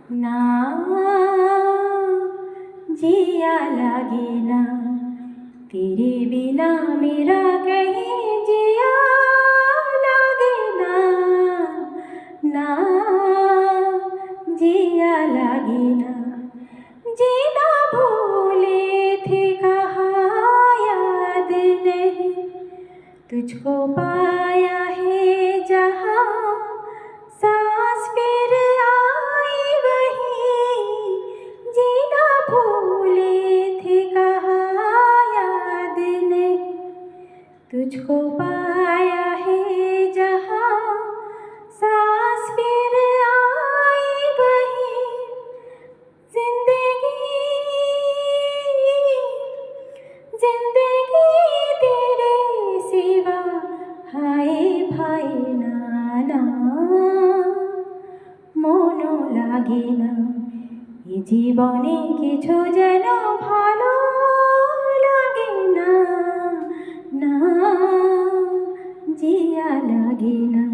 ना जिया लागे ना, तेरे बिना मेरा कहीं जिया लागे ना, ना जिया लागे ना। जीना भूले थे कहाँ याद नहीं, तुझको पाया है जहाँ सांस फिर आई वहीं। जीना भूले थे कहाँ याद नहीं, तुझको पाया है जहाँ सांस फिर आई वहीं। जिंदगी जिंदगी तेरे सिवा हाय भाई नाना, মনও লাগে না এ জীবনে কিছু যেন ভালো লাগে না, না জিয়া লাগে না।